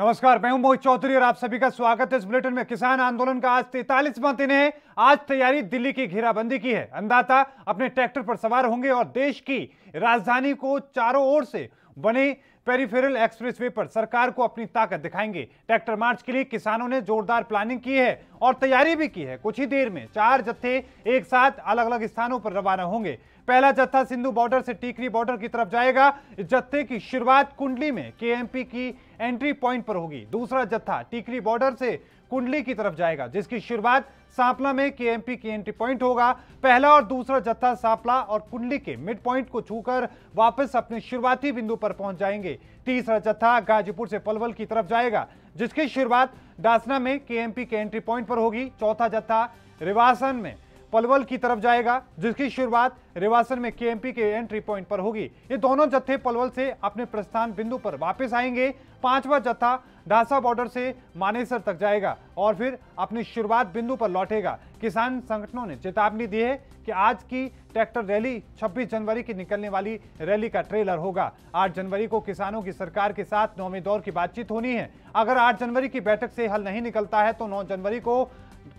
नमस्कार, मैं हूं मोहित चौधरी और आप सभी का स्वागत है इस बुलेटिन में। किसान आंदोलन का आज 43वां दिन है। आज तैयारी दिल्ली की घेराबंदी की है। अन्नदाता अपने ट्रैक्टर पर सवार होंगे और देश की राजधानी को चारों ओर से बने पेरिफेरल एक्सप्रेसवे पर सरकार को अपनी ताकत दिखाएंगे। ट्रैक्टर मार्च के लिए किसानों ने जोरदार प्लानिंग की है और तैयारी भी की है। कुछ ही देर में 4 जत्थे एक साथ अलग अलग स्थानों पर रवाना होंगे। पहला जत्था सिंधु बॉर्डर से टीकरी बॉर्डर की तरफ जाएगा। इस जत्थे की शुरुआत कुंडली में केएमपी की एंट्री पॉइंट पर होगी। दूसरा जत्था टीकरी बॉर्डर से कुंडली की तरफ जाएगा, जिसकी शुरुआत सांपला में केएमपी की एंट्री पॉइंट होगा। पहला और दूसरा जत्था सांपला और कुंडली के मिड पॉइंट को छूकर वापस अपने शुरुआती बिंदु पर पहुंच जाएंगे। तीसरा जत्था गाजीपुर से पलवल की तरफ जाएगा, जिसकी शुरुआत डासना में केएमपी के एंट्री पॉइंट पर होगी। चौथा जत्था रिवासन में पलवल की तरफ जाएगा, जिसकी शुरुआत रिवासन में केएमपी के एंट्री पॉइंट पर होगी। ये दोनों जत्थे पलवल से अपने प्रस्थान बिंदु पर वापस आएंगे। पांचवा जत्था ढासा बॉर्डर से मानेसर तक जाएगा और फिर अपनी शुरुआत बिंदु पर लौटेगा। किसान संगठनों ने चेतावनी दी है कि आज की ट्रैक्टर रैली 26 जनवरी की निकलने वाली रैली का ट्रेलर होगा। 8 जनवरी को किसानों की सरकार के साथ 9वें दौर की बातचीत होनी है। अगर 8 जनवरी की बैठक से हल नहीं निकलता है तो 9 जनवरी को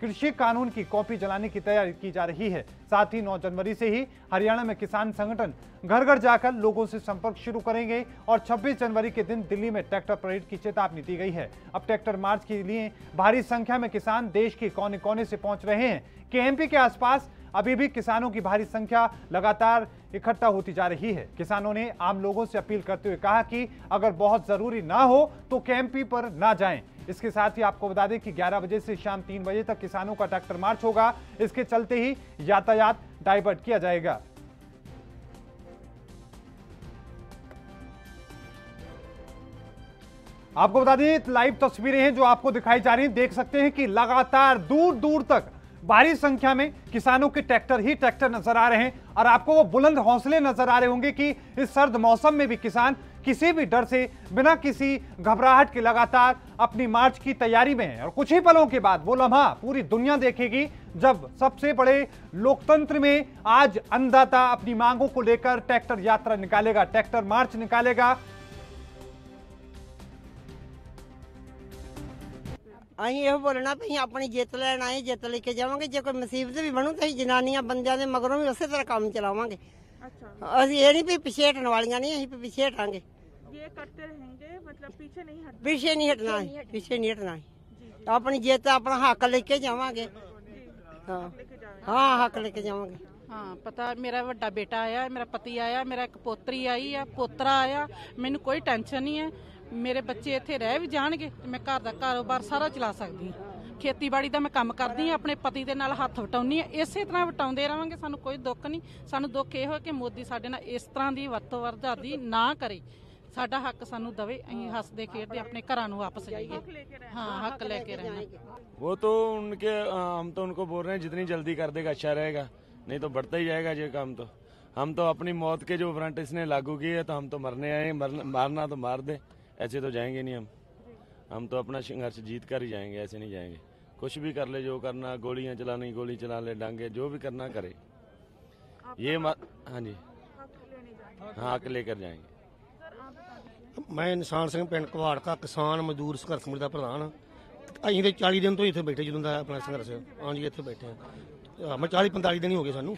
कृषि कानून की कॉपी जलाने की तैयारी की जा रही है। साथ ही 9 जनवरी से ही हरियाणा में किसान संगठन घर घर जाकर लोगों से संपर्क शुरू करेंगे और 26 जनवरी के दिन दिल्ली में ट्रैक्टर परेड की चेतावनी दी गई है। अब ट्रैक्टर मार्च के लिए भारी संख्या में किसान देश के कोने कोने से पहुंच रहे हैं। केएमपी के आसपास अभी भी किसानों की भारी संख्या लगातार इकट्ठा होती जा रही है। किसानों ने आम लोगों से अपील करते हुए कहा कि अगर बहुत जरूरी ना हो तो केएमपी पर ना जाएं। इसके साथ ही आपको बता दें कि 11 बजे से शाम 3 बजे तक किसानों का ट्रैक्टर मार्च होगा। इसके चलते ही यातायात डाइवर्ट किया जाएगा। आपको बता दें, लाइव तस्वीरें हैं जो आपको दिखाई जा रही हैं। देख सकते हैं कि लगातार दूर दूर तक भारी संख्या में किसानों के ट्रैक्टर ही ट्रैक्टर नजर आ रहे हैं और आपको वो बुलंद हौसले नजर आ रहे होंगे कि इस सर्द मौसम में भी किसान किसी भी डर से, बिना किसी घबराहट के लगातार अपनी मार्च की तैयारी में है। और कुछ ही पलों के बाद वो लम्हा पूरी दुनिया देखेगी जब सबसे बड़े लोकतंत्र में आज अन्नदाता अपनी मांगों को लेकर ट्रैक्टर यात्रा निकालेगा, ट्रैक्टर मार्च निकालेगा। ਅਸੀਂ ਇਹ ਬੋਲਣਾ ਵੀ ਅਸੀਂ ਆਪਣੀ ਜਿੱਤ ਲੈਣ ਆਏ, ਜਿੱਤ ਲੈ ਕੇ ਜਾਵਾਂਗੇ। ਜੇ ਕੋਈ ਮੁਸੀਬਤ ਵੀ ਬਣੂ ਤਾਂ ਅਸੀਂ ਜਨਾਨੀਆਂ ਬੰਦਿਆਂ ਦੇ ਮਗਰੋਂ ਵੀ ਉਸੇ ਤਰ੍ਹਾਂ ਕੰਮ ਚਲਾਵਾਂਗੇ। ਅਸੀਂ ਇਹ ਨਹੀਂ ਵੀ ਪਿੱਛੇ ਹਟਣ ਵਾਲੀਆਂ ਨਹੀਂ, ਅਸੀਂ ਪਿੱਛੇ ਹਟਾਂਗੇ। ये करते रहेंगे, मतलब पीछे नहीं हटना। ਪਿੱਛੇ ਨਹੀਂ ਹਟਣਾ, ਪਿੱਛੇ ਨਹੀਂ ਹਟਣਾ। ਆਪਣੀ ਜਿੱਤ, ਆਪਣਾ ਹੱਕ ਲੈ ਕੇ ਜਾਵਾਂਗੇ। ਹਾਂ ਹਾਂ, ਹੱਕ ਲੈ ਕੇ ਜਾਵਾਂਗੇ। हाँ पता, मेरा वड्डा बेटा आया, मेरा पति आया, मेरा एक पोतरी आई है, पोतरा आया। मैनू कोई टेंशन नहीं है। मेरे बच्चे इत्थे रह भी जाणगे, मैं घर दा कारोबार सारा चला सकदी हां। खेतीबाड़ी दा मैं काम करदी हां, अपने पति दे नाल हत्थ वटाउंदी हां। इसे तरह वटाउंदे रहांगे, सानू कोई दुख नहीं। सानू दुख इह हो कि मोदी साडे नाल इस तरह दी वरतो वरदादी ना करे। साडा हक सानू दवे, असीं हसदे खेडदे अपने घरां नूं वापस जाइए। हाँ, हक लेके रहना। वो तो उनके, हम तो उनको बोल रहे हैं जितनी जल्दी कर देगा अच्छा रहेगा, नहीं तो बढ़ता ही जाएगा ये काम। तो हम तो अपनी मौत के जो फ्रंट इसने लागू की है तो हम तो मरने आए, मारना तो मार दे, ऐसे तो जाएंगे नहीं हम तो अपना संघर्ष जीत कर ही जाएंगे, ऐसे नहीं जाएंगे। कुछ भी कर ले, जो करना, गोलियां चलानी गोली चला ले, डांगे जो भी करना करे। ये हाँ जी, हाँ हक लेकर जाएंगे। मैं निशान सिंह पिंड कवाड़ का किसान मजदूर संघर्ष कमेटी का प्रधान। ਅਸੀਂ ਤੇ 40 ਦਿਨ ਤੋਂ ਇੱਥੇ ਬੈਠੇ, ਜਦੋਂ ਦਾ ਆਪਣਾ ਸੰਘਰਸ਼। ਹਾਂਜੀ, ਇੱਥੇ ਬੈਠੇ ਹਾਂ। ਮੈਂ 40-45 ਦਿਨ ਹੀ ਹੋ ਗਏ ਸਾਨੂੰ।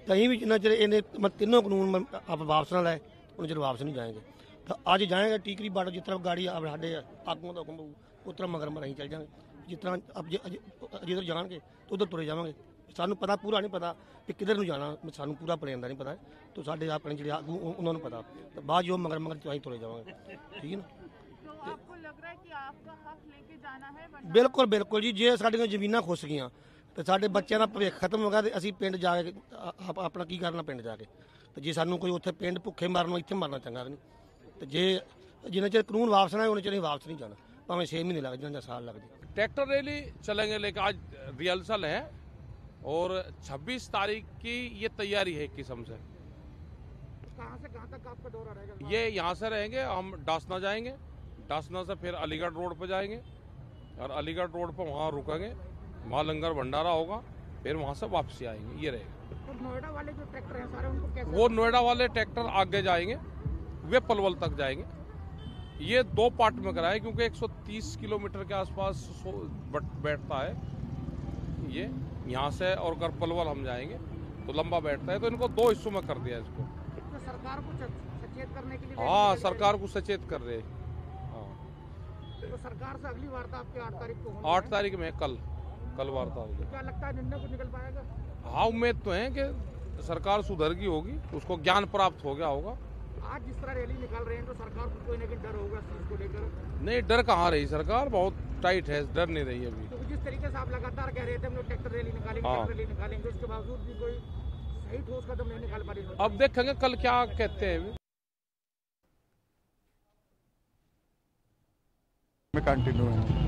ਤਾਂ ਅਸੀਂ ਵੀ ਜਿੰਨਾ ਚਿਰ ਇਹਨੇ ਤਿੰਨੋਂ ਕਾਨੂੰਨ ਆਪ ਵਾਪਸ ਨਾ ਲਾਏ ਉਹਨਾਂ ਚਿਰ ਵਾਪਸ ਨਹੀਂ ਜਾਏंगे। ਤਾਂ ਅੱਜ ਜਾਏਗਾ ਟੀਕਰੀ ਬਾਰਡਰ, ਜਿਸ ਤਰ੍ਹਾਂ ਗਾੜੀ ਸਾਡੇ ਆਗੂਆਂ ਦਾ ਹੁਕਮ ਹੋਊ ਉਸ ਤਰ੍ਹਾਂ ਮਗਰ ਅਸੀਂ ਚੱਲ ਜਾਵਾਂਗੇ। ਜਿਸ ਤਰ੍ਹਾਂ ਜਿੱਧਰ ਜਾਣਗੇ ਤਾਂ ਉੱਧਰ ਤੁਰੇ ਜਾਵਾਂਗੇ। ਸਾਨੂੰ ਪਤਾ ਪੂਰਾ ਨਹੀਂ ਪਤਾ ਕਿ ਕਿੱਧਰ ਨੂੰ ਜਾਣਾ, ਸਾਨੂੰ ਪੂਰਾ ਪਲਾਨ ਦਾ ਨਹੀਂ ਪਤਾ। ਤਾਂ ਸਾਡੇ ਆਪਣੇ ਜਿਹੜੇ ਆਗੂ ਉਹਨਾਂ ਨੂੰ ਪਤਾ। ਤਾਂ ਬਾਅਦ ਜੋ ਮਗਰ ਅਸੀਂ ਤੁਰੇ ਜਾਵਾਂਗੇ। ਠੀਕ ਹੈ ਨਾ। आपको लग रहा है कि आपका हक लेके जाना है? ਬਿਲਕੁਲ ਬਿਲकुल ਜੀ। ਜੇ ਸਾਡੀਆਂ ਜ਼ਮੀਨਾਂ ਖੁੱਸ ਗਈਆਂ ਤੇ ਸਾਡੇ ਬੱਚਿਆਂ ਦਾ ਭਵਿੱਖ ਖਤਮ ਹੋ ਗਿਆ ਤੇ ਅਸੀਂ ਪਿੰਡ ਜਾ ਕੇ ਆਪਣਾ ਕੀ ਕਰਨਾ ਪਿੰਡ ਜਾ ਕੇ। ਤੇ ਜੇ ਸਾਨੂੰ ਕੋਈ ਉੱਥੇ ਪਿੰਡ ਭੁੱਖੇ ਮਰਨੋਂ ਇੱਥੇ ਮਰਨਾ ਚੰਗਾ ਨਹੀਂ। ਤੇ ਜੇ ਜਿੰਨਾ ਚਿਰ ਕਾਨੂੰਨ ਵਾਪਸ ਨਾ ਹੋਣੇ, ਚਿਰ ਵਾਪਸ ਨਹੀਂ ਜਾਣਾ, ਭਾਵੇਂ 6 ਮਹੀਨੇ ਲੱਗ ਜਾਣ ਜਾਂ ਸਾਲ ਲੱਗ ਜਾਏ। ट्रैक्टर रैली चलेंगे, लेकिन आज रिहर्सल है और 26 तारीख की ये तैयारी है किस्म से। कहाँ से कहाँ तक आपका दौरा रहेगा? ये यहाँ से रहेंगे, हम डासना जाएंगे, डासना से फिर अलीगढ़ रोड पर जाएंगे और अलीगढ़ रोड पर वहाँ रुकेंगे, वहाँ लंगर भंडारा होगा, फिर वहाँ से वापसी आएंगे। ये रहेगा। तो नोएडा वाले जो ट्रैक्टर हैं सारे उनको कैसे? वो नोएडा वाले ट्रैक्टर आगे जाएंगे, वे पलवल तक जाएंगे। ये 2 पार्ट में कराए क्योंकि 130 किलोमीटर के आसपास बैठता है ये, यहाँ से और अगर पलवल हम जाएंगे तो लंबा बैठता है, तो इनको 2 हिस्सों में कर दिया इसको। तो सरकार को सचेत करने के लिए, हाँ सरकार को सचेत कर रहे। हाँ तो सरकार से अगली वार्ता आपके 8 तारीख को होनी 8 तारीख में कल वार्ता होगी। क्या लगता है निर्णय कुछ निकल पाएगा? हाँ उम्मीद तो है कि सरकार सुधर की होगी, उसको ज्ञान प्राप्त हो गया होगा। आज जिस तरह रैली निकाल रहे हैं तो सरकार को कोई ना कोई डर होगा इस चीज को लेकर? नहीं डर कहाँ रही, सरकार बहुत टाइट है, डर नहीं रही अभी। तो जिस तरीके से आप लगातार कह रहे थे हम लोग ट्रैक्टर रैली निकालेंगे, हाँ। ट्रैक्टर रैली निकालेंगे, उसके बावजूद भी कोई सही ठोस कदम नहीं निकाल पा रही। अब देखेंगे कल क्या कहते हैं। में कंटिन्यू है।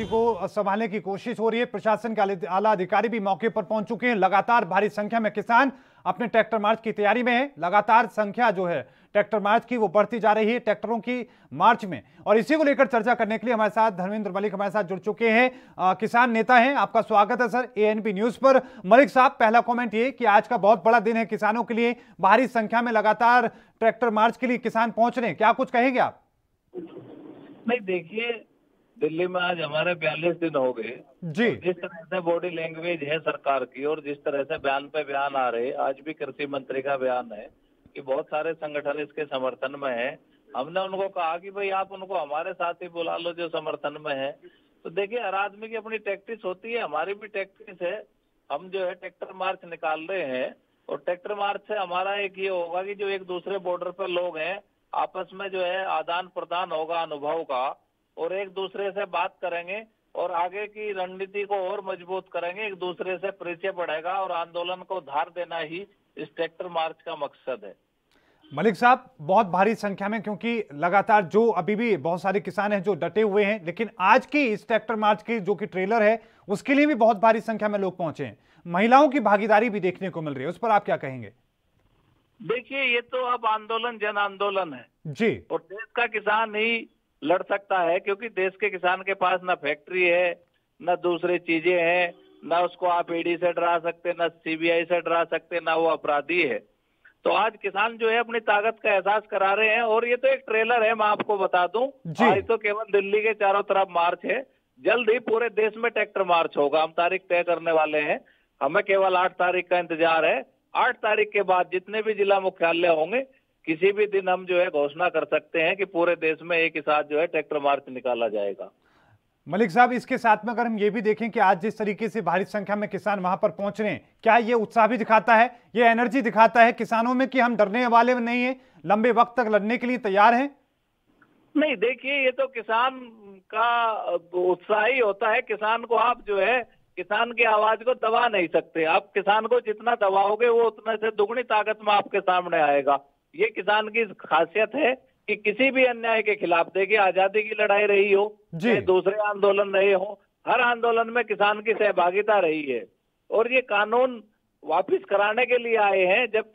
को संभालने की कोशिश हो रही है। प्रशासन के आला अधिकारी भी मौके पर पहुंच चुके हैं। लगातार भारी संख्या में किसान अपने ट्रैक्टर मार्च की तैयारी में है। लगातार संख्या जो है ट्रैक्टर मार्च की वो बढ़ती जा रही है ट्रैक्टरों की मार्च में। और इसी को लेकर चर्चा करने के लिए हमारे साथ धर्मेंद्र मलिक हमारे साथ जुड़ चुके हैं। किसान नेता हैं, आपका स्वागत है सर ANP न्यूज पर। मलिक साहब, पहला कमेंट ये कि आज का बहुत बड़ा दिन है किसानों के लिए, भारी संख्या में लगातार ट्रैक्टर मार्च के लिए किसान पहुंच रहे हैं, क्या कुछ कहेंगे आप? नहीं देखिए, दिल्ली में आज हमारे 42 दिन हो गए जी। जिस तरह से बॉडी लैंग्वेज है सरकार की और जिस तरह से बयान पे बयान आ रहे, आज भी कृषि मंत्री का बयान है कि बहुत सारे संगठन इसके समर्थन में है। हमने उनको कहा कि भाई आप उनको हमारे साथ ही बुला लो जो समर्थन में है। तो देखिए, हर आदमी की अपनी टैक्टिस होती है, हमारी भी टैक्टिस है। हम जो है ट्रैक्टर मार्च निकाल रहे हैं और ट्रैक्टर मार्च से हमारा एक ये होगा कि जो एक दूसरे बॉर्डर पर लोग हैं आपस में जो है आदान प्रदान होगा अनुभव का, और एक दूसरे से बात करेंगे और आगे की रणनीति को और मजबूत करेंगे, एक दूसरे से परिचय बढ़ेगा और आंदोलन को धार देना ही इस ट्रैक्टर मार्च का मकसद है। मलिक साहब, बहुत भारी संख्या में, क्योंकि लगातार जो अभी भी बहुत सारे किसान हैं जो डटे हुए हैं, लेकिन आज की इस ट्रैक्टर मार्च की जो कि ट्रेलर है उसके लिए भी बहुत भारी संख्या में लोग पहुंचे हैं। महिलाओं की भागीदारी भी देखने को मिल रही है, उस पर आप क्या कहेंगे? देखिए, ये तो अब आंदोलन जन आंदोलन है जी, और देश का किसान ही लड़ सकता है, क्योंकि देश के किसान के पास ना फैक्ट्री है, ना दूसरी चीजें हैं, ना उसको आप ईडी से डरा सकते, ना CBI से डरा सकते, ना वो अपराधी है। तो आज किसान जो है अपनी ताकत का एहसास करा रहे हैं। और ये तो एक ट्रेलर है, मैं आपको बता दूं, आज तो केवल दिल्ली के चारों तरफ मार्च है, जल्द ही पूरे देश में ट्रैक्टर मार्च होगा। हम तारीख तय करने वाले हैं, हमें केवल 8 तारीख का इंतजार है। 8 तारीख के बाद जितने भी जिला मुख्यालय होंगे, किसी भी दिन हम जो है घोषणा कर सकते हैं कि पूरे देश में एक ही साथ जो है ट्रैक्टर मार्च निकाला जाएगा। मलिक साहब, इसके साथ में अगर हम ये भी देखें कि आज जिस तरीके से भारी संख्या में किसान वहां पर पहुंच रहे हैं, क्या ये उत्साह भी दिखाता है, ये एनर्जी दिखाता है किसानों में कि हम डरने वाले नहीं है, लंबे वक्त तक लड़ने के लिए तैयार हैं? नहीं, देखिए, ये तो किसान का उत्साह ही होता है। किसान को आप जो है किसान की आवाज को दबा नहीं सकते। आप किसान को जितना दबाओगे वो उतने से दुगनी ताकत में आपके सामने आएगा। ये किसान की खासियत है कि किसी भी अन्याय के खिलाफ, देखिए आजादी की लड़ाई रही हो, चाहे दूसरे आंदोलन रहे हो, हर आंदोलन में किसान की सहभागिता रही है। और ये कानून वापिस कराने के लिए आए हैं। जब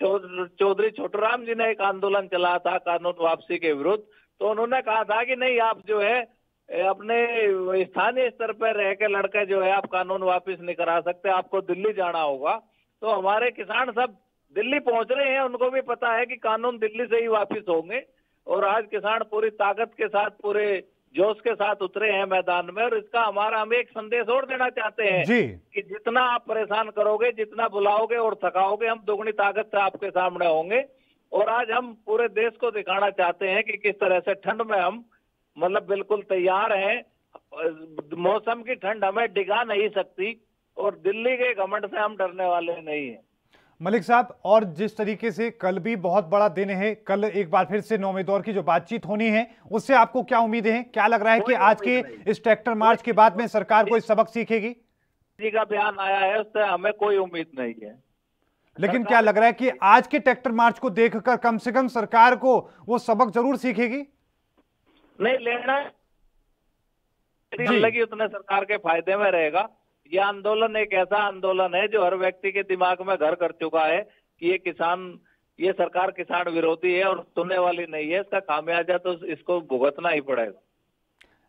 चौधरी छोटूराम जी ने एक आंदोलन चला था कानून वापसी के विरुद्ध, तो उन्होंने कहा था कि नहीं, आप जो है अपने स्थानीय स्तर पर रह के लड़के जो है आप कानून वापस नहीं करा सकते, आपको दिल्ली जाना होगा। तो हमारे किसान सब दिल्ली पहुंच रहे हैं, उनको भी पता है कि कानून दिल्ली से ही वापस होंगे। और आज किसान पूरी ताकत के साथ, पूरे जोश के साथ उतरे हैं मैदान में। और इसका हम एक संदेश और देना चाहते हैं कि जितना आप परेशान करोगे, जितना बुलाओगे और थकाओगे, हम दुगनी ताकत से आपके सामने होंगे। और आज हम पूरे देश को दिखाना चाहते हैं कि किस तरह से ठंड में हम मतलब बिल्कुल तैयार हैं। मौसम की ठंड हमें डिगा नहीं सकती और दिल्ली के घमंड से हम डरने वाले नहीं हैं। मलिक साहब, और जिस तरीके से कल भी बहुत बड़ा दिन है, कल एक बार फिर से 9वें दौर की जो बातचीत होनी है, उससे आपको क्या उम्मीदें हैं? क्या लग रहा है कि आज के इस ट्रैक्टर मार्च के बाद में सरकार कोई सबक सीखेगी? जी का बयान आया है, उससे हमें कोई उम्मीद नहीं है। लेकिन क्या लग रहा है कि आज के ट्रैक्टर मार्च को देखकर कम से कम सरकार को वो सबक जरूर सीखेगी? नहीं, लेना लगी उतने सरकार के फायदे में रहेगा। ये आंदोलन एक ऐसा आंदोलन है जो हर व्यक्ति के दिमाग में घर कर चुका है कि ये सरकार किसान विरोधी है और सुनने वाली नहीं है। इसका खामियाजा तो इसको भुगतना ही पड़ेगा।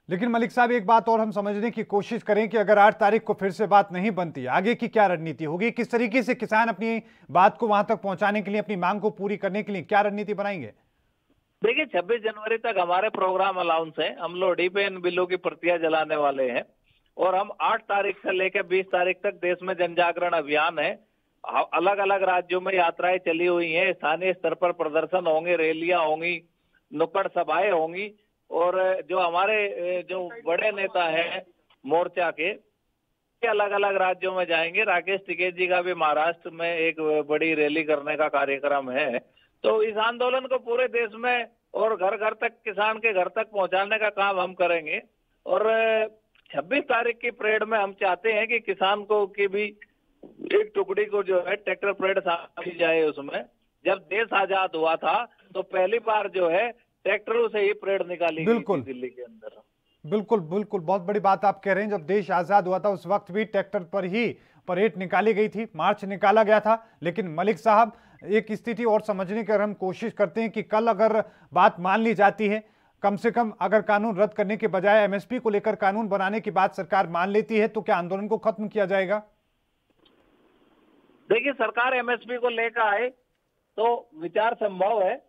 लेकिन मलिक साहब, एक बात और हम समझने की कोशिश करें कि अगर 8 तारीख को फिर से बात नहीं बनती, आगे की क्या रणनीति होगी? किस तरीके से किसान अपनी बात को वहां तक पहुंचाने के लिए, अपनी मांग को पूरी करने के लिए क्या रणनीति बनाएंगे? देखिए, 26 जनवरी तक हमारे प्रोग्राम अलाउंस है। हम लोडी पे इन बिलों की प्रतियां जलाने वाले हैं और हम 8 तारीख से लेकर 20 तारीख तक देश में जन जागरण अभियान है। अलग अलग राज्यों में यात्राएं चली हुई हैं, स्थानीय स्तर पर प्रदर्शन होंगे, रैलियां होंगी, नुक्कड़ सभाएं होंगी और जो हमारे जो बड़े नेता हैं मोर्चा के अलग अलग राज्यों में जाएंगे। राकेश टिकैत जी का भी महाराष्ट्र में एक बड़ी रैली करने का कार्यक्रम है। तो इस आंदोलन को पूरे देश में और घर घर तक, किसान के घर तक पहुंचाने का काम हम करेंगे। और 26 तारीख की परेड में हम चाहते हैं कि किसान को की भी एक टुकड़ी को जो है ट्रैक्टर परेड शामिल जाए। उसमें जब देश आजाद हुआ था तो पहली बार जो है ट्रैक्टरों से ही परेड निकाली गई थी दिल्ली के अंदर। बिल्कुल बिल्कुल, बहुत बड़ी बात आप कह रहे हैं। जब देश आजाद हुआ था उस वक्त भी ट्रैक्टर पर ही परेड निकाली गई थी, मार्च निकाला गया था। लेकिन मलिक साहब, एक स्थिति और समझने की अगर हम कोशिश करते हैं कि कल अगर बात मान ली जाती है, कम से कम अगर कानून रद्द करने के बजाय एमएसपी को लेकर कानून बनाने की बात सरकार मान लेती है, तो क्या आंदोलन को खत्म किया जाएगा? देखिए, सरकार एमएसपी को लेकर आए तो विचार संभव है।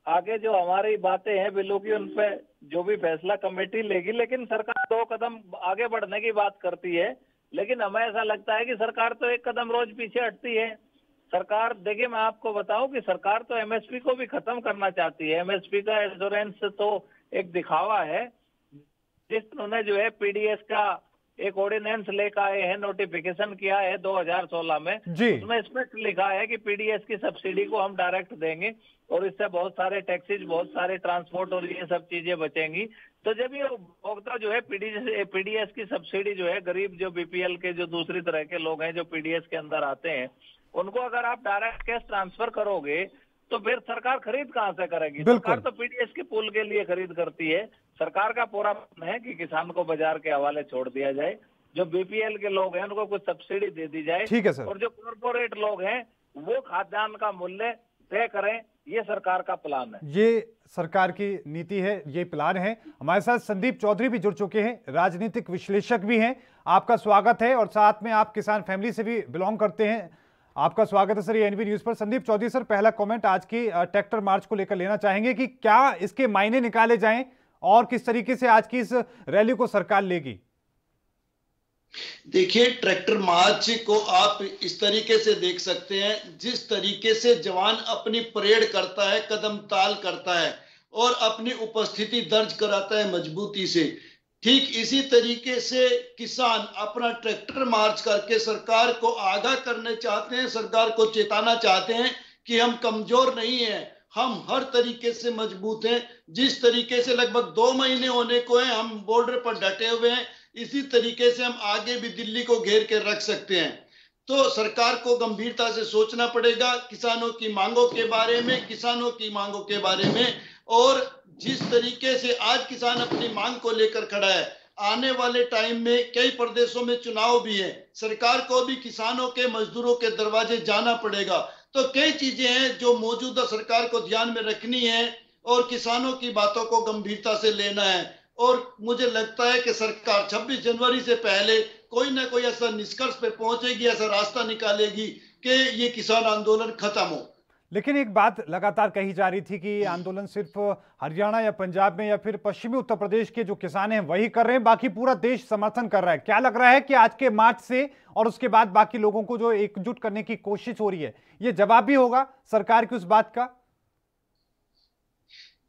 आगे जो हमारी बातें हैं बिलों की, उन पे जो भी फैसला कमेटी लेगी, लेकिन सरकार 2 कदम आगे बढ़ने की बात करती है। लेकिन हमें ऐसा लगता है कि सरकार तो 1 कदम रोज पीछे हटती है। सरकार, देखिए मैं आपको बताऊं कि सरकार तो एमएसपी को भी खत्म करना चाहती है। एमएसपी का इंश्योरेंस तो एक दिखावा है। जिन्होंने जो है पीडीएस का एक ऑर्डिनेंस लेकर आए हैं, नोटिफिकेशन किया है 2016 में, उसमें स्पष्ट लिखा है कि पीडीएस की सब्सिडी को हम डायरेक्ट देंगे और इससे बहुत सारे टैक्सेज, बहुत सारे ट्रांसपोर्ट और ये सब चीजें बचेंगी। तो जब ये उपभोक्ता जो है पीडीएस की सब्सिडी जो है, गरीब जो बीपीएल के जो दूसरी तरह के लोग हैं जो पीडीएस के अंदर आते हैं, उनको अगर आप डायरेक्ट कैश ट्रांसफर करोगे तो फिर सरकार खरीद कहां से करेगी? सरकार तो पीडीएस के पुल के लिए खरीद करती है। सरकार का पूरा मन है कि किसान को बाजार के हवाले छोड़ दिया जाए। जो बीपीएल के लोग हैं उनको कुछ सब्सिडी दे दी जाए। ठीक है सर। और जो कॉर्पोरेट लोग हैं वो खाद्यान्न का मूल्य तय करें। ये सरकार का प्लान है, ये सरकार की नीति है, ये प्लान है। हमारे साथ संदीप चौधरी भी जुड़ चुके हैं, राजनीतिक विश्लेषक भी हैं। आपका स्वागत है और साथ में आप किसान फैमिली से भी बिलोंग करते हैं। आपका स्वागत है सर एनबी न्यूज पर। संदीप चौधरी सर, पहला कमेंट आज की ट्रैक्टर मार्च को लेकर लेना चाहेंगे कि क्या इसके मायने निकाले जाएं और किस तरीके से आज की इस रैली को सरकार लेगी? देखिए, ट्रैक्टर मार्च को आप इस तरीके से देख सकते हैं, जिस तरीके से जवान अपनी परेड करता है, कदम ताल करता है और अपनी उपस्थिति दर्ज कराता है मजबूती से, ठीक इसी तरीके से किसान अपना ट्रैक्टर मार्च करके सरकार को आगाह करने चाहते हैं, सरकार को चेताना चाहते हैं कि हम कमजोर नहीं हैं, हम हर तरीके से मजबूत हैं। जिस तरीके से लगभग 2 महीने होने को है हम बॉर्डर पर डटे हुए हैं, इसी तरीके से हम आगे भी दिल्ली को घेर के रख सकते हैं। तो सरकार को गंभीरता से सोचना पड़ेगा किसानों की मांगों के बारे में, किसानों की मांगों के बारे में। और जिस तरीके से आज किसान अपनी मांग को लेकर खड़ा है, आने वाले टाइम में कई प्रदेशों में चुनाव भी है, सरकार को भी किसानों के, मजदूरों के दरवाजे जाना पड़ेगा। तो कई चीजें हैं जो मौजूदा सरकार को ध्यान में रखनी है और किसानों की बातों को गंभीरता से लेना है। और मुझे लगता है कि सरकार 26 जनवरी से पहले कोई ना कोई ऐसा निष्कर्ष पे पहुंचेगी, ऐसा रास्ता निकालेगी कि ये किसान आंदोलन खत्म हो। लेकिन एक बात लगातार कही जा रही थी कि आंदोलन सिर्फ हरियाणा या पंजाब में या फिर पश्चिमी उत्तर प्रदेश के जो किसान हैं वही कर रहे हैं, बाकी पूरा देश समर्थन कर रहा है। क्या लग रहा है कि आज के मार्च से और उसके बाद बाकी लोगों को जो एकजुट करने की कोशिश हो रही है, ये जवाब भी होगा सरकार की उस बात का?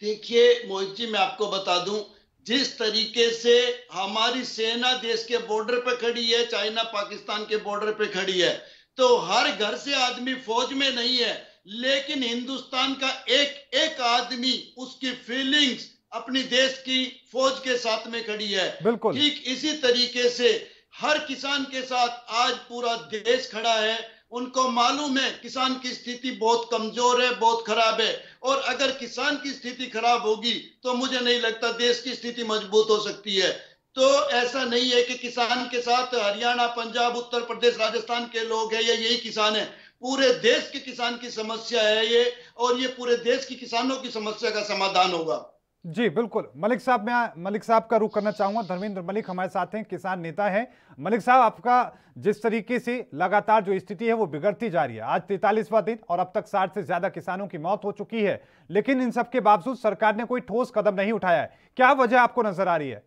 देखिए मोहित जी, मैं आपको बता दूं, जिस तरीके से हमारी सेना देश के बॉर्डर पे खड़ी है, चाइना पाकिस्तान के बॉर्डर पे खड़ी है, तो हर घर से आदमी फौज में नहीं है, लेकिन हिंदुस्तान का एक एक आदमी उसकी फीलिंग्स अपनी देश की फौज के साथ में खड़ी है। ठीक इसी तरीके से हर किसान के साथ आज पूरा देश खड़ा है। उनको मालूम है किसान की स्थिति बहुत कमजोर है, बहुत खराब है, और अगर किसान की स्थिति खराब होगी तो मुझे नहीं लगता देश की स्थिति मजबूत हो सकती है। तो ऐसा नहीं है कि किसान के साथ हरियाणा, पंजाब, उत्तर प्रदेश, राजस्थान के लोग हैं या यही किसान है, पूरे देश के किसान की समस्या है ये, और ये पूरे देश की किसानों की समस्या का समाधान होगा। जी बिल्कुल। मलिक साहब, मैं मलिक साहब का रुख करना चाहूंगा। धर्मेंद्र मलिक हमारे साथ हैं, किसान नेता हैं। मलिक साहब, आपका जिस तरीके से लगातार जो स्थिति है वो बिगड़ती जा रही है, आज 43वां दिन और अब तक 60 से ज्यादा किसानों की मौत हो चुकी है, लेकिन इन सब के बावजूद सरकार ने कोई ठोस कदम नहीं उठाया है, क्या वजह आपको नजर आ रही है?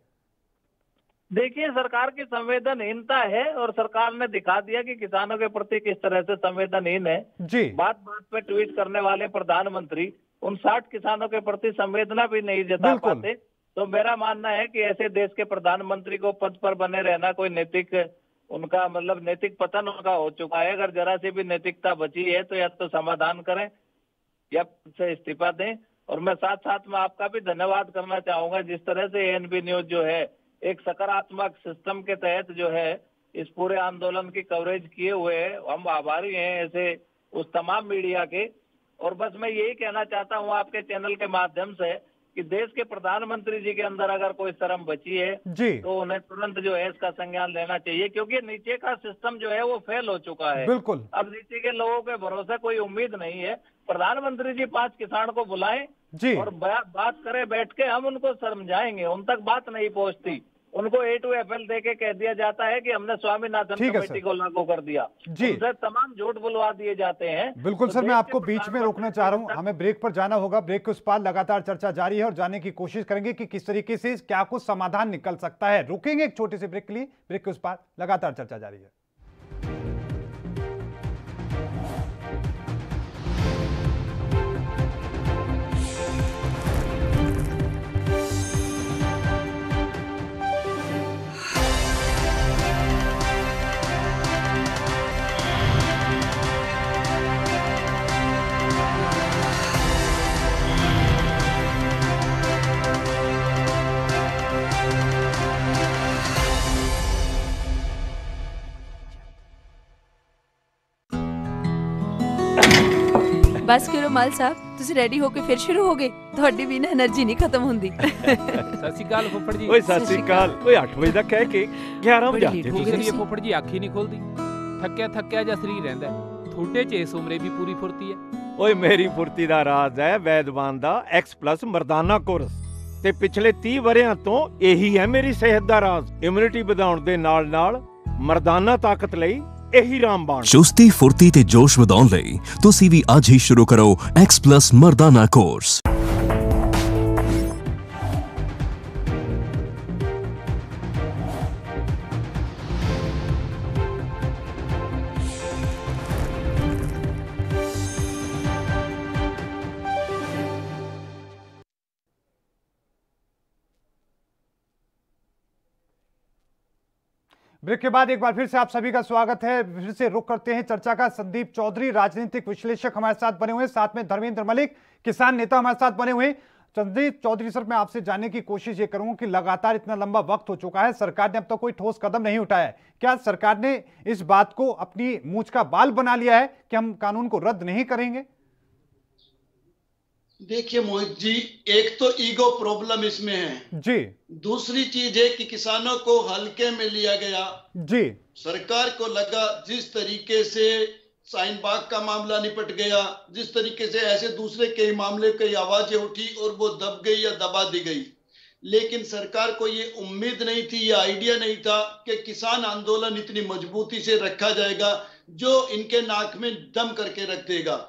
देखिए, सरकार की संवेदनहीनता है और सरकार ने दिखा दिया कि किसानों के प्रति किस तरह से संवेदनहीन है। जी। बात बात पे ट्वीट करने वाले प्रधानमंत्री उन 60 किसानों के प्रति संवेदना भी नहीं जता पाते। तो मेरा मानना है कि ऐसे देश के प्रधानमंत्री को पद पर बने रहना कोई नैतिक, उनका मतलब नैतिक पतन उनका हो चुका है। अगर जरा सी भी नैतिकता बची है तो या तो समाधान करें या से इस्तीफा दें। और मैं साथ साथ में आपका भी धन्यवाद करना चाहूंगा, जिस तरह से एएनबी न्यूज जो है एक सकारात्मक सिस्टम के तहत जो है इस पूरे आंदोलन की कवरेज किए हुए है। हम आभारी हैं ऐसे उस तमाम मीडिया के। और बस मैं यही कहना चाहता हूँ आपके चैनल के माध्यम से कि देश के प्रधानमंत्री जी के अंदर अगर कोई शर्म बची है तो उन्हें तुरंत जो है इसका संज्ञान लेना चाहिए, क्योंकि नीचे का सिस्टम जो है वो फेल हो चुका है। बिल्कुल। अब नीचे के लोगों के भरोसे कोई उम्मीद नहीं है। प्रधानमंत्री जी 5 किसान को बुलाएं जी और बात करें बैठ के, हम उनको समझाएंगे। उन तक बात नहीं पहुंचती, उनको A2FL देके कह दिया जाता है कि हमने स्वामीनाथन कमेटी को लागू कर दिया जी। उनसे तमाम झूठ बुलवा दिए जाते हैं। बिल्कुल सर, मैं आपको बीच में रोकना चाह रहा हूं, हमें ब्रेक पर जाना होगा। ब्रेक के उस पार लगातार चर्चा जारी है और जानने की कोशिश करेंगे कि किस तरीके से क्या कुछ समाधान निकल सकता है। रुकेंगे एक छोटे से ब्रेक के लिए, ब्रेक के उस पार लगातार चर्चा जारी है। बस करो माल साहब, तुसी रेडी होके फिर शुरू हो गए। ਤੁਹਾਡੀ ਵੀ ਨਾ એનર્ਜੀ ਨਹੀਂ ਖਤਮ ਹੁੰਦੀ। ਸਤਿ ਸ਼੍ਰੀ ਅਕਾਲ ਫੁੱਫੜ ਜੀ। ਓਏ ਸਤਿ ਸ਼੍ਰੀ ਅਕਾਲ। ਓਏ 8 ਵਜੇ ਦਾ ਕਹਿ ਕੇ 11 ਵਜੇ ਆਤੇ ਕੀ ਕਰੀਏ ਫੁੱਫੜ ਜੀ, ਅੱਖ ਹੀ ਨਹੀਂ ਖੁੱਲਦੀ। ਥੱਕਿਆ ਜਿਹਾ ਸਰੀਰ ਰਹਿੰਦਾ। ਤੁਹਾਡੇ ਚ ਇਸ ਉਮਰੇ ਵੀ ਪੂਰੀ ਫੁਰਤੀ ਹੈ। ਓਏ ਮੇਰੀ ਫੁਰਤੀ ਦਾ ਰਾਜ਼ ਹੈ ਵੈਦਵਾਨ ਦਾ X+ ਮਰਦਾਨਾ ਕੋਰਸ ਤੇ ਪਿਛਲੇ 30 ਵਰਿਆਂ ਤੋਂ ਇਹੀ ਹੈ ਮੇਰੀ ਸਿਹਤ ਦਾ ਰਾਜ਼। ਇਮਿਊਨਿਟੀ ਵਧਾਉਣ ਦੇ ਨਾਲ ਮਰਦਾਨਾ ਤਾਕਤ ਲਈ ਇਹੀ ਰਾਮਬਾਣ। ਚੁਸਤੀ ਫੁਰਤੀ ਤੇ ਜੋਸ਼ ਵਧਾਉਣ ਲਈ ਤੁਸੀਂ ਵੀ ਅੱਜ ਹੀ ਸ਼ੁਰੂ ਕਰੋ X+ ਮਰਦਾਨਾ ਕੋਰਸ। ब्रेक के बाद एक बार फिर से आप सभी का स्वागत है। फिर से रुख करते हैं चर्चा का। संदीप चौधरी राजनीतिक विश्लेषक हमारे साथ बने हुए, साथ में धर्मेंद्र मलिक किसान नेता हमारे साथ बने हुए। संदीप चौधरी सर, मैं आपसे जानने की कोशिश ये करूंगा कि लगातार इतना लंबा वक्त हो चुका है, सरकार ने अब तक कोई ठोस कदम नहीं उठाया है। क्या सरकार ने इस बात को अपनी मूंछ का बाल बना लिया है कि हम कानून को रद्द नहीं करेंगे? देखिए मोहित जी, एक तो ईगो प्रॉब्लम इसमें है जी। दूसरी चीज है कि किसानों को हल्के में लिया गया जी। सरकार को लगा जिस तरीके से शाहीन बाग का मामला निपट गया, जिस तरीके से ऐसे दूसरे कई मामले कई आवाजें उठी और वो दब गई या दबा दी गई, लेकिन सरकार को ये उम्मीद नहीं थी, ये आइडिया नहीं था कि किसान आंदोलन इतनी मजबूती से रखा जाएगा जो इनके नाक में दम करके रख देगा।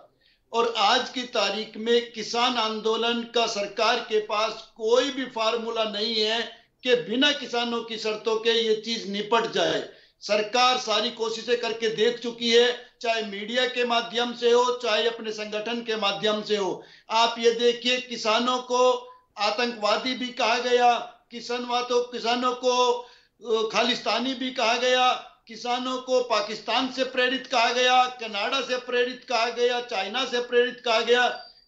और आज की तारीख में किसान आंदोलन का सरकार के पास कोई भी फार्मूला नहीं है कि बिना किसानों की शर्तों के ये चीज निपट जाए। सरकार सारी कोशिशें करके देख चुकी है, चाहे मीडिया के माध्यम से हो, चाहे अपने संगठन के माध्यम से हो। आप ये देखिए, किसानों को आतंकवादी भी कहा गया, किसानों को खालिस्तानी भी कहा गया, किसानों को पाकिस्तान से प्रेरित कहा गया, कनाडा से प्रेरित कहा गया, चाइना से प्रेरित कहा गया,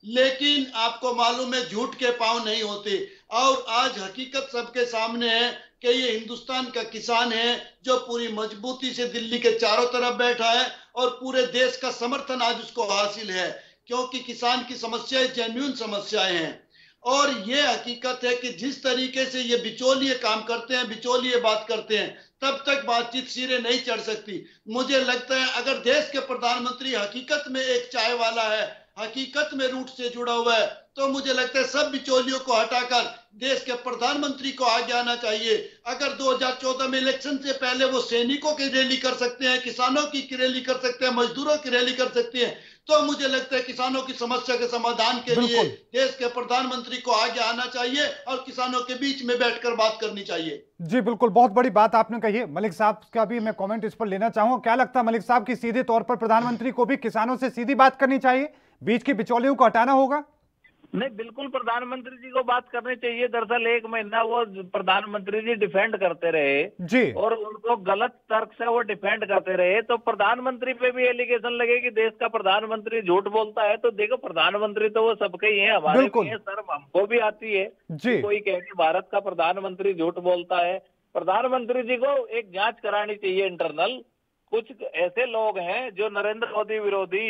लेकिन आपको मालूम है झूठ के पांव नहीं होते। और आज हकीकत सबके सामने है कि ये हिंदुस्तान का किसान है जो पूरी मजबूती से दिल्ली के चारों तरफ बैठा है और पूरे देश का समर्थन आज उसको हासिल है, क्योंकि किसान की समस्याएं जेन्युइन समस्याएं हैं। और ये हकीकत है कि जिस तरीके से ये बिचौलिए काम करते हैं, बिचौलिए बात करते हैं, तब तक बातचीत सिरे नहीं चढ़ सकती। मुझे लगता है अगर देश के प्रधानमंत्री हकीकत में एक चाय वाला है, हकीकत में रूट से जुड़ा हुआ है, तो मुझे लगता है सब बिचौलियों को हटाकर देश के प्रधानमंत्री को आगे आना चाहिए। अगर 2014 में इलेक्शन से पहले वो सैनिकों की रैली कर सकते हैं, किसानों की रैली कर सकते हैं, मजदूरों की रैली कर सकते हैं, तो मुझे लगता है किसानों की समस्या के समाधान के लिए देश के प्रधानमंत्री को आगे आना चाहिए और किसानों के बीच में बैठकर बात करनी चाहिए। जी बिल्कुल, बहुत बड़ी बात आपने कही है। मलिक साहब का भी मैं कमेंट इस पर लेना चाहूंगा। क्या लगता है मलिक साहब की सीधे तौर पर प्रधानमंत्री को भी किसानों से सीधी बात करनी चाहिए, बीच की बिचौलियों को हटाना होगा? नहीं, बिल्कुल प्रधानमंत्री जी को बात करनी चाहिए। दरअसल 1 महीना वो प्रधानमंत्री जी डिफेंड करते रहे जी, और उनको गलत तर्क से वो डिफेंड करते रहे, तो प्रधानमंत्री पे भी एलिगेशन लगे कि देश का प्रधानमंत्री झूठ बोलता है। तो देखो, प्रधानमंत्री तो वो सबके ही है, हमारे भी है, शर्म हमको भी आती है जी। कोई कहे कि भारत का प्रधानमंत्री झूठ बोलता है। प्रधानमंत्री जी को एक जांच करानी चाहिए इंटरनल। कुछ ऐसे लोग हैं जो नरेंद्र मोदी विरोधी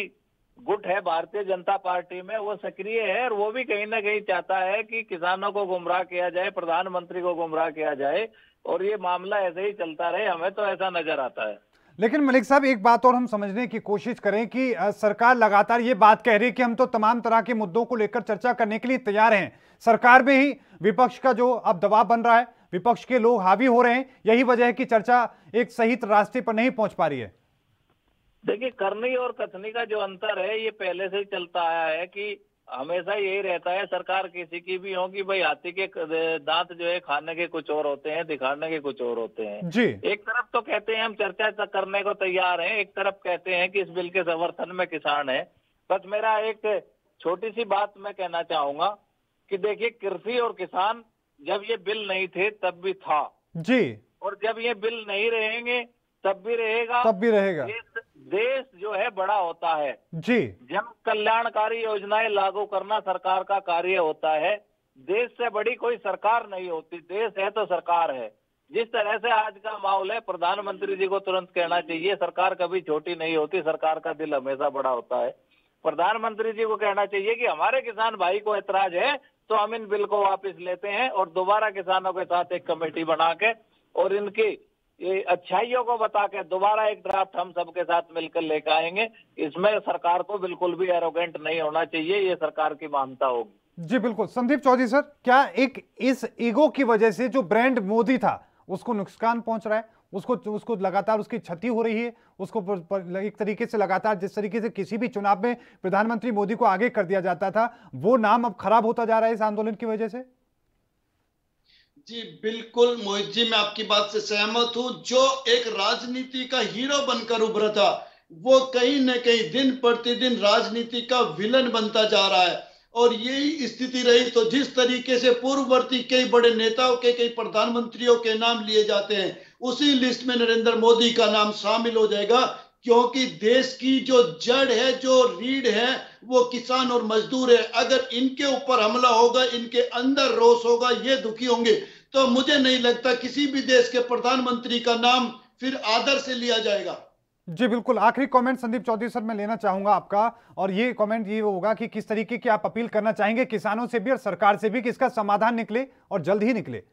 गुट है भारतीय जनता पार्टी में, वो सक्रिय है और वो भी कहीं ना कहीं चाहता है कि किसानों को गुमराह किया जाए, प्रधानमंत्री को गुमराह किया जाए और ये मामला ऐसे ही चलता रहे। हमें तो ऐसा नजर आता है। लेकिन मलिक साहब, एक बात और हम समझने की कोशिश करें कि सरकार लगातार ये बात कह रही है कि हम तो तमाम तरह के मुद्दों को लेकर चर्चा करने के लिए तैयार हैं। सरकार में ही विपक्ष का जो अब दबाव बन रहा है, विपक्ष के लोग हावी हो रहे हैं, यही वजह है कि चर्चा एक सही रास्ते पर नहीं पहुंच पा रही है। देखिए, करनी और कथनी का जो अंतर है ये पहले से ही चलता आया है कि हमेशा यही रहता है, सरकार किसी की भी हो, कि भाई हाथी के दांत जो है खाने के कुछ और होते हैं, दिखाने के कुछ और होते हैं जी। एक तरफ तो कहते हैं हम चर्चा करने को तैयार हैं, एक तरफ कहते हैं कि इस बिल के समर्थन में किसान है। बस मेरा एक छोटी सी बात मैं कहना चाहूंगा कि देखिए, कृषि और किसान जब ये बिल नहीं थे तब भी था जी, और जब ये बिल नहीं रहेंगे तब भी रहेगा। देश जो है बड़ा होता है जी, जन कल्याणकारी योजनाएं लागू करना सरकार का कार्य होता है। देश से बड़ी कोई सरकार नहीं होती, देश है तो सरकार है। जिस तरह से आज का माहौल है, प्रधानमंत्री जी को तुरंत कहना चाहिए, सरकार कभी छोटी नहीं होती, सरकार का दिल हमेशा बड़ा होता है। प्रधानमंत्री जी को कहना चाहिए कि हमारे किसान भाई को ऐतराज है तो हम इन बिल को वापस लेते हैं और दोबारा किसानों के साथ एक कमेटी बना के और इनकी ये अच्छाइयों को बता के दोबारा एक ड्राफ्ट हम सबके साथ मिलकर लेकर आएंगे। इसमें सरकार को बिल्कुल भी एरोगेंट नहीं होना चाहिए, ये सरकार की मानता होगी। जी बिल्कुल। संदीप चौधरी सर, क्या एक इस ईगो की वजह से जो ब्रांड मोदी था उसको नुकसान पहुंच रहा है, उसको लगातार उसकी क्षति हो रही है, उसको एक तरीके से लगातार जिस तरीके से किसी भी चुनाव में प्रधानमंत्री मोदी को आगे कर दिया जाता था, वो नाम अब खराब होता जा रहा है इस आंदोलन की वजह से? जी बिल्कुल मोहित जी, मैं आपकी बात से सहमत हूं। जो एक राजनीति का हीरो बनकर उभरा था, वो कहीं न कहीं दिन प्रतिदिन राजनीति का विलन बनता जा रहा है। और यही स्थिति रही तो जिस तरीके से पूर्ववर्ती कई बड़े नेताओं के, कई प्रधानमंत्रियों के नाम लिए जाते हैं, उसी लिस्ट में नरेंद्र मोदी का नाम शामिल हो जाएगा, क्योंकि देश की जो जड़ है, जो रीढ़ है, वो किसान और मजदूर है। अगर इनके ऊपर हमला होगा, इनके अंदर रोष होगा, ये दुखी होंगे, तो मुझे नहीं लगता किसी भी देश के प्रधानमंत्री का नाम फिर आदर से लिया जाएगा। जी बिल्कुल। आखिरी कमेंट संदीप चौधरी सर मैं लेना चाहूंगा आपका, और ये कमेंट ये होगा कि किस तरीके की आप अपील करना चाहेंगे किसानों से भी और सरकार से भी कि इसका समाधान निकले और जल्द ही निकले।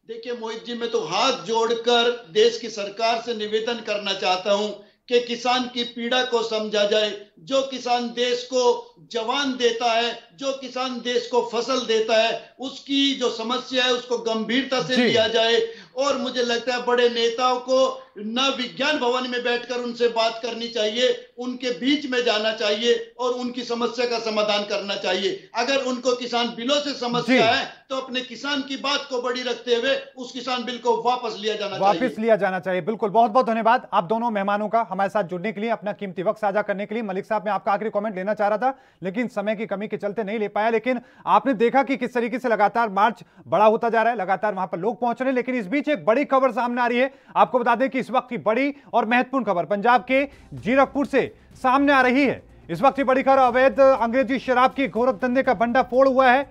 देखिए मोहित जी, मैं तो हाथ जोड़कर देश की सरकार से निवेदन करना चाहता हूं कि किसान की पीड़ा को समझा जाए। जो किसान देश को जवान देता है, जो किसान देश को फसल देता है, उसकी जो समस्या है उसको गंभीरता से लिया जाए। और मुझे लगता है बड़े नेताओं को न विज्ञान भवन में बैठकर उनसे बात करनी चाहिए, उनके बीच में जाना चाहिए और उनकी समस्या का समाधान करना चाहिए। अगर उनको किसान बिलों से समस्या है तो अपने किसान की बात को बड़ी रखते हुए उस किसान बिल को वापस लिया जाना चाहिए। बिल्कुल, बहुत बहुत धन्यवाद आप दोनों मेहमानों का हमारे साथ जुड़ने के लिए, अपना कीमती वक्त साझा करने के लिए। मलिक साहब, मैं आपका आखिरी कमेंट लेना चाह रहा था लेकिन समय की कमी के चलते नहीं ले पाया, लेकिन आपने देखा कि किस तरीके से लगातार मार्च बड़ा होता जा रहा है, लगातार वहां पर लोग पहुंच रहे हैं। लेकिन इस बीच एक बड़ी खबर सामने आ रही है। आपको बता दें कि इस वक्त की बड़ी और महत्वपूर्ण खबर पंजाब के जीरकपुर से सामने आ रही है। इस वक्त की बड़ी खबर, अवैध अंग्रेजी शराब की गोरखधंधे का भंडाफोड़ हुआ है।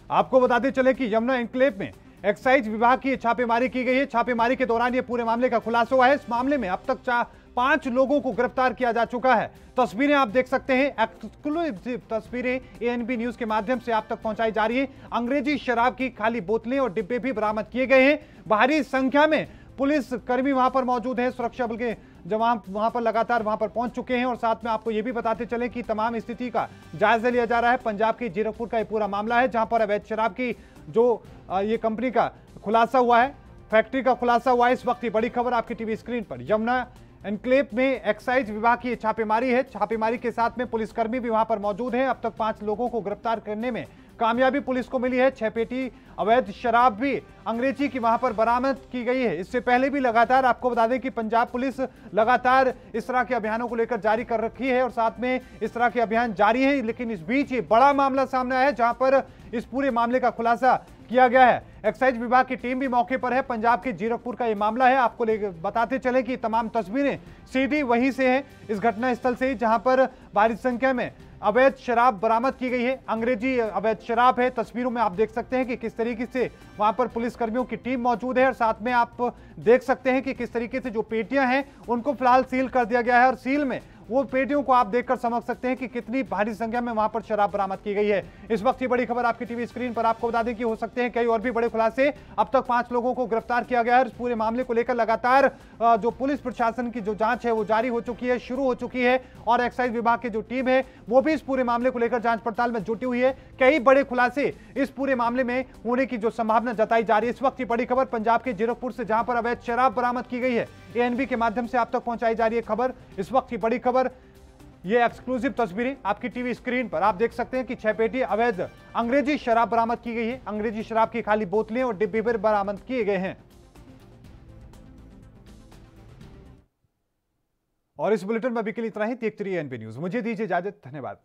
आपको बताते चले कि यमुना एन्क्लेव में एक्साइज विभाग की छापेमारी की गई है। छापेमारी के दौरान यह पूरे मामले का खुलासा हुआ है। इस मामले में अब तक 5 लोगों को गिरफ्तार किया जा चुका है। तस्वीरें आप देख सकते हैं, एक्सक्लूसिव तस्वीरें एएनबी न्यूज के माध्यम से आप तक पहुंचाई जा रही है। अंग्रेजी शराब की खाली बोतलें और डिब्बे भी बरामद किए गए हैं। भारी संख्या में पुलिस कर्मी वहां पर मौजूद है, सुरक्षा बल के जब वहां पर लगातार वहां पर पहुंच चुके हैं और साथ में आपको यह भी बताते चले कि तमाम स्थिति का जायजा लिया जा रहा है। पंजाब के जीरकपुर का यह पूरा मामला है जहां पर अवैध शराब की जो ये कंपनी का खुलासा हुआ है, फैक्ट्री का खुलासा हुआ है। इस वक्त ये बड़ी खबर आपकी टीवी स्क्रीन पर। यमुना एनक्लेव में एक्साइज विभाग की छापेमारी है। छापेमारी के साथ में पुलिसकर्मी भी वहां पर मौजूद हैं। अब तक 5 लोगों को गिरफ्तार करने में कामयाबी पुलिस को मिली है। 6 पेटी अवैध शराब भी अंग्रेजी की वहां पर बरामद की गई है। इससे पहले भी लगातार आपको बता दें कि पंजाब पुलिस लगातार इस तरह के अभियानों को लेकर जारी कर रखी है और साथ में इस तरह के अभियान जारी है। लेकिन इस बीच ये बड़ा मामला सामने आया है जहां पर इस पूरे मामले का खुलासा किया गया है। एक्साइज विभाग की टीम भी मौके पर है। पंजाब के जीरकपुर का यह मामला है। आपको बताते चले कि तमाम तस्वीरें सीधी वहीं से हैं, इस घटना स्थल से, जहां पर भारी संख्या में अवैध शराब बरामद की गई है। अंग्रेजी अवैध शराब है। तस्वीरों में आप देख सकते हैं कि किस तरीके से वहां पर पुलिसकर्मियों की टीम मौजूद है और साथ में आप देख सकते हैं कि किस तरीके से जो पेटियां हैं उनको फिलहाल सील कर दिया गया है और सील में वो पेटियों को आप देखकर समझ सकते हैं कि कितनी भारी संख्या में वहां पर शराब बरामद की गई है। इस वक्त ये बड़ी खबर आपकी टीवी स्क्रीन पर। आपको बता दें कि हो सकते हैं कई और भी बड़े खुलासे। अब तक 5 लोगों को गिरफ्तार किया गया है। इस पूरे मामले को लेकर लगातार जो पुलिस प्रशासन की जो जांच है वो जारी हो चुकी है, शुरू हो चुकी है और एक्साइज विभाग की जो टीम है वो भी इस पूरे मामले को लेकर जांच पड़ताल में जुटी हुई है। कई बड़े खुलासे इस पूरे मामले में होने की जो संभावना जताई जा रही है। इस वक्त ये बड़ी खबर पंजाब के जीरकपुर से, जहां पर अवैध शराब बरामद की गई है, एएनबी के माध्यम से आप तक पहुंचाई जा रही है खबर। इस वक्त की बड़ी खबर, ये एक्सक्लूसिव तस्वीरें आपकी टीवी स्क्रीन पर। आप देख सकते हैं कि 6 पेटी अवैध अंग्रेजी शराब बरामद की गई है। अंग्रेजी शराब की खाली बोतलें और डिब्बे भी बरामद किए गए हैं। और इस बुलेटिन में अभी के लिए इतना ही। देखते रहिए एएनपी न्यूज। मुझे दीजिए इजाजत। धन्यवाद।